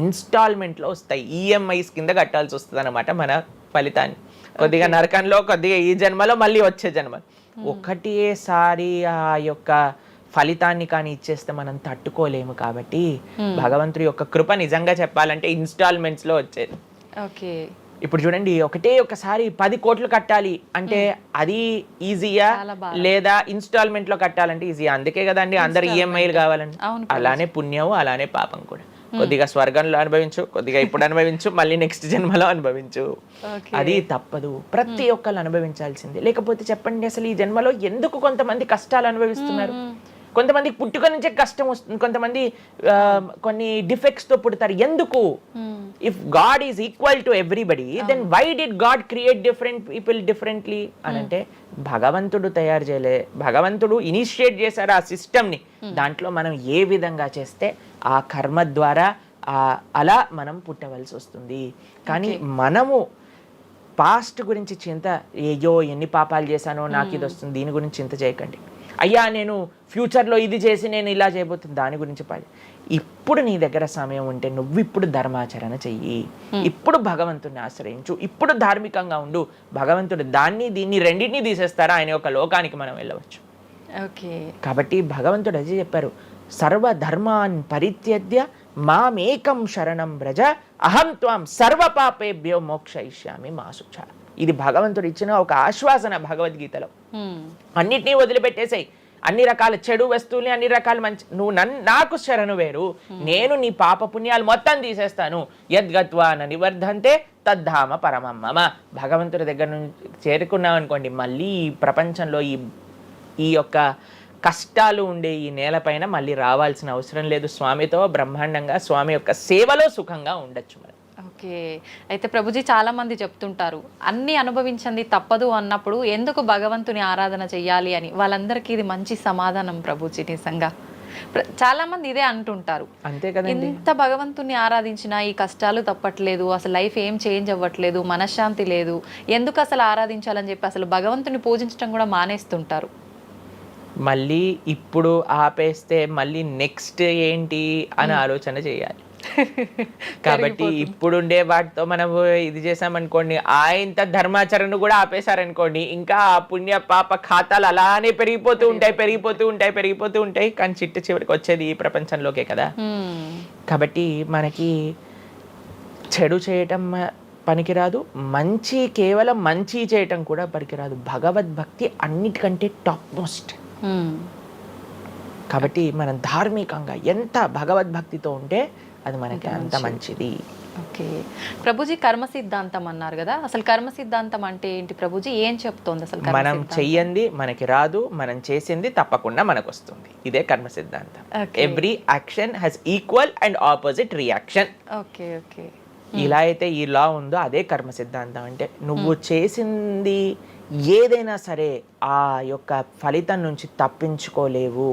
ఇన్స్టాల్మెంట్లో వస్తాయి, ఈఎంఐస్ కింద కట్టాల్సి వస్తుంది అనమాట మన ఫలితాన్ని. కొద్దిగా నరకంలో, కొద్దిగా ఈ జన్మలో, మళ్ళీ వచ్చే జన్మ. ఒకటేసారి ఆ యొక్క ఫలితాన్ని కానీ ఇచ్చేస్తే మనం తట్టుకోలేము. కాబట్టి భగవంతుడి యొక్క కృప నిజంగా చెప్పాలంటే ఇన్స్టాల్మెంట్స్ లో వచ్చేది. ఓకే. ఇప్పుడు చూడండి, ఒకసారి 10 కోట్లు కట్టాలి అంటే అది ఈజీయా లేదా ఇన్స్టాల్మెంట్ లో కట్టాలంటే ఈజీయా? అందుకే కదండి అందరు ఈఎంఐలు కావాలండి. అలానే పుణ్యం, అలానే పాపం కూడా. కొద్దిగా స్వర్గంలో అనుభవించు, కొద్దిగా ఇప్పుడు అనుభవించు, మళ్ళీ నెక్స్ట్ జన్మలో అనుభవించు. అది తప్పదు, ప్రతి ఒక్కళ్ళు అనుభవించాల్సిందే. లేకపోతే చెప్పండి, అసలు ఈ జన్మలో ఎందుకు కొంతమంది కష్టాలు అనుభవిస్తున్నారు? కొంతమందికి పుట్టుక నుంచే కష్టం వస్తుంది, కొంతమంది కొన్ని డిఫెక్ట్స్ తో పుడతారు. ఎందుకు? If God is equal to everybody, then why did God create different people differently అని అంటే భగవంతుడు తయారు చేయలే, భగవంతుడు ఇనిషియేట్ చేశారు ఆ సిస్టమ్ ని. దాంట్లో మనం ఏ విధంగా చేస్తే ఆ కర్మ ద్వారా అలా మనం పుట్టవలసి వస్తుంది. కానీ మనము పాస్ట్ గురించి చింత, అయ్యో ఎన్ని పాపాలు చేశానో నాకు ఇది వస్తుంది, దీని గురించి చింత చేయకండి. అయ్యా నేను ఫ్యూచర్లో ఇది చేసి నేను ఇలా చేయబోతుంది, దాని గురించి ఇప్పుడు నీ దగ్గర సమయం ఉంటే నువ్వు ఇప్పుడు ధర్మాచరణ చెయ్యి, ఇప్పుడు భగవంతుడిని ఆశ్రయించు, ఇప్పుడు ధార్మికంగా ఉండు. భగవంతుడు దీన్ని రెండింటినీ తీసేస్తారా, ఆయన యొక్క లోకానికి మనం వెళ్ళవచ్చు. కాబట్టి భగవంతుడు అదే చెప్పారు, సర్వధర్మాన్ పరిత్యజ్య మామేకం శరణం వ్రజ అహం త్వాం సర్వ పాపేభ్యో మోక్షయిష్యామి మా శుచ. ఇది భగవంతుడు ఇచ్చిన ఒక ఆశ్వాసన భగవద్గీతలో. అన్నిటినీ వదిలిపెట్టేసాయి, అన్ని రకాల చెడు వస్తువుల్ని, అన్ని రకాల మంచి, నువ్వు నాకు శరణు వేరు, నేను నీ పాప పుణ్యాలు మొత్తం తీసేస్తాను. యద్గత్వా న నివర్ధంతే తద్ధామ పరమం మమ. భగవంతుడి దగ్గర నుంచి చేరుకున్నాం అనుకోండి, మళ్ళీ ఈ ప్రపంచంలో ఈ యొక్క కష్టాలు ఉండే ఈ నేలపైన మళ్ళీ రావాల్సిన అవసరం లేదు. స్వామితో బ్రహ్మాండంగా స్వామి యొక్క సేవలో సుఖంగా ఉండొచ్చు మరి. ఓకే. అయితే ప్రభుజీ చాలా మంది చెప్తుంటారు, అన్ని అనుభవించండి తప్పదు అన్నప్పుడు ఎందుకు భగవంతుని ఆరాధన చెయ్యాలి అని. వాళ్ళందరికీ ఇది మంచి సమాధానం ప్రభుజీ. నిజంగా చాలా మంది ఇదే అంటుంటారు, అంతే కదండి, ఎంత భగవంతుని ఆరాధించినా ఈ కష్టాలు తప్పట్లేదు, అసలు లైఫ్ ఏం చేంజ్ అవ్వట్లేదు, మనశ్శాంతి లేదు, ఎందుకు అసలు ఆరాధించాలని చెప్పి అసలు భగవంతుని పూజించడం కూడా మానేస్తుంటారు. మళ్ళీ ఇప్పుడు ఆపేస్తే మళ్ళీ నెక్స్ట్ ఏంటి అని ఆలోచన చేయాలి. కాబట్టి ఇప్పుడుండే వాటితో మనం ఇది చేసామనుకోండి, ఇంత ధర్మాచరణ కూడా ఆపేశారనుకోండి, ఇంకా ఆ పుణ్య పాప ఖాతాలు అలానే పెరిగిపోతూ ఉంటాయి. కానీ చివరికి వచ్చేది ఈ ప్రపంచంలోకే కదా. కాబట్టి మనకి చెడు చేయటం పనికిరాదు, కేవలం మంచి చేయటం కూడా పనికిరాదు. భగవద్భక్తి అన్నిటికంటే టాప్ మోస్ట్. కాబట్టి మనం ధార్మికంగా ఎంత భగవద్భక్తితో ఉంటే అది మనకి అంత మంచిది. ఓకే ప్రభుజీ, కర్మ సిద్ధాంతం అన్నారు కదా, అసలు కర్మ సిద్ధాంతం అంటే ఏంటి ప్రభుజీ? ఏం చెప్తోంది అసలు? మనం చెయ్యంది మనకి రాదు, మనం చేసింది తప్పకుండా మనకు వస్తుంది. ఇదే కర్మ సిద్ధాంతం. Every action has equal and opposite reaction. Okay okay. ఇలా అయితే ఈ లా ఉందో అదే కర్మ సిద్ధాంతం. అంటే నువ్వు చేసింది ఏదైనా సరే ఆ యొక్క ఫలితం నుంచి తప్పించుకోలేవు.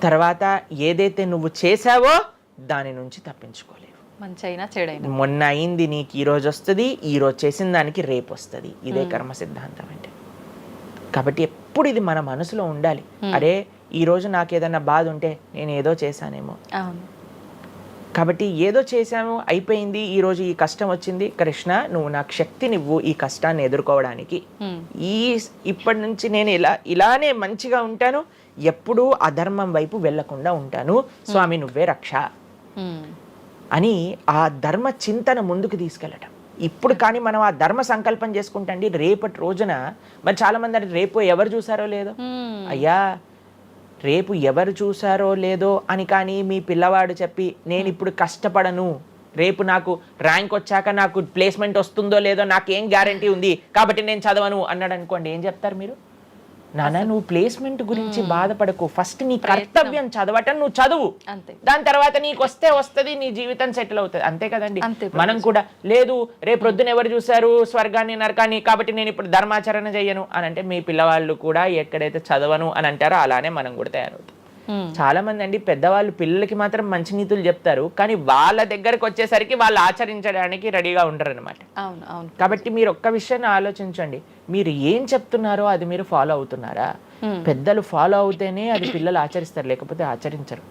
తర్వాత ఏదైతే నువ్వు చేసావో దాని నుంచి తప్పించుకోలేవు. మంచైనా చెడైనా, మొన్న అయింది నీకు ఈ రోజు వస్తుంది, ఈ రోజు చేసిన దానికి రేపు వస్తుంది. ఇదే కర్మ సిద్ధాంతం అంటే. కాబట్టి ఎప్పుడు ఇది మన మనసులో ఉండాలి. అరే ఈ రోజు నాకు ఏదైనా బాధ ఉంటే నేను ఏదో చేశానేమో, కాబట్టి ఏదో చేశాము అయిపోయింది, ఈ రోజు ఈ కష్టం వచ్చింది, కృష్ణ నువ్వు నాకు శక్తినివ్వు ఈ కష్టాన్ని ఎదుర్కోవడానికి. ఇప్పటి నుంచి నేను ఇలానే మంచిగా ఉంటాను, ఎప్పుడూ అధర్మం వైపు వెళ్లకుండా ఉంటాను, స్వామి నువ్వే రక్ష అని ఆ ధర్మ చింతన ముందుకు తీసుకెళ్ళటం. ఇప్పుడు కానీ మనం ఆ ధర్మ సంకల్పం చేసుకుంటండి, రేపటి రోజున మరి చాలా మంది అంటే రేపు ఎవరు చూసారో లేదో, అయ్యా రేపు ఎవరు చూసారో లేదో అని కానీ మీ పిల్లవాడు చెప్పి నేను ఇప్పుడు కష్టపడను, రేపు నాకు ర్యాంక్ వచ్చాక నాకు ప్లేస్మెంట్ వస్తుందో లేదో నాకేం గ్యారంటీ ఉంది కాబట్టి నేను చదవను అన్నాడు అనుకోండి, ఏం చెప్తారు మీరు? నాన్న నువ్వు ప్లేస్మెంట్ గురించి బాధపడకు, ఫస్ట్ నీ కర్తవ్యం చదవటం నువ్వు చదువు, దాని తర్వాత నీకు వస్తుంది, నీ జీవితం సెటిల్ అవుతుంది. అంతే కదండి. మనం కూడా లేదు రేపు ప్రొద్దున ఎవరు చూసారు స్వర్గాన్ని నరకాన్ని కాబట్టి నేను ఇప్పుడు ధర్మాచరణ చెయ్యను అని అంటే మీ పిల్లవాళ్ళు కూడా ఎక్కడైతే చదవను అని అంటారో అలానే మనం కూడా తయారవుతాం. చాలా మంది అండి పెద్దవాళ్ళు పిల్లలకి మాత్రం మంచి నీతులు చెప్తారు, కానీ వాళ్ళ దగ్గరకు వచ్చేసరికి వాళ్ళు ఆచరించడానికి రెడీగా ఉండరు అనమాట. కాబట్టి మీరు ఒక్క విషయాన్ని ఆలోచించండి, మీరు ఏం చెప్తున్నారో అది మీరు ఫాలో అవుతున్నారా? పెద్దలు ఫాలో అవుతేనే అది పిల్లలు ఆచరిస్తారు, లేకపోతే ఆచరించరు.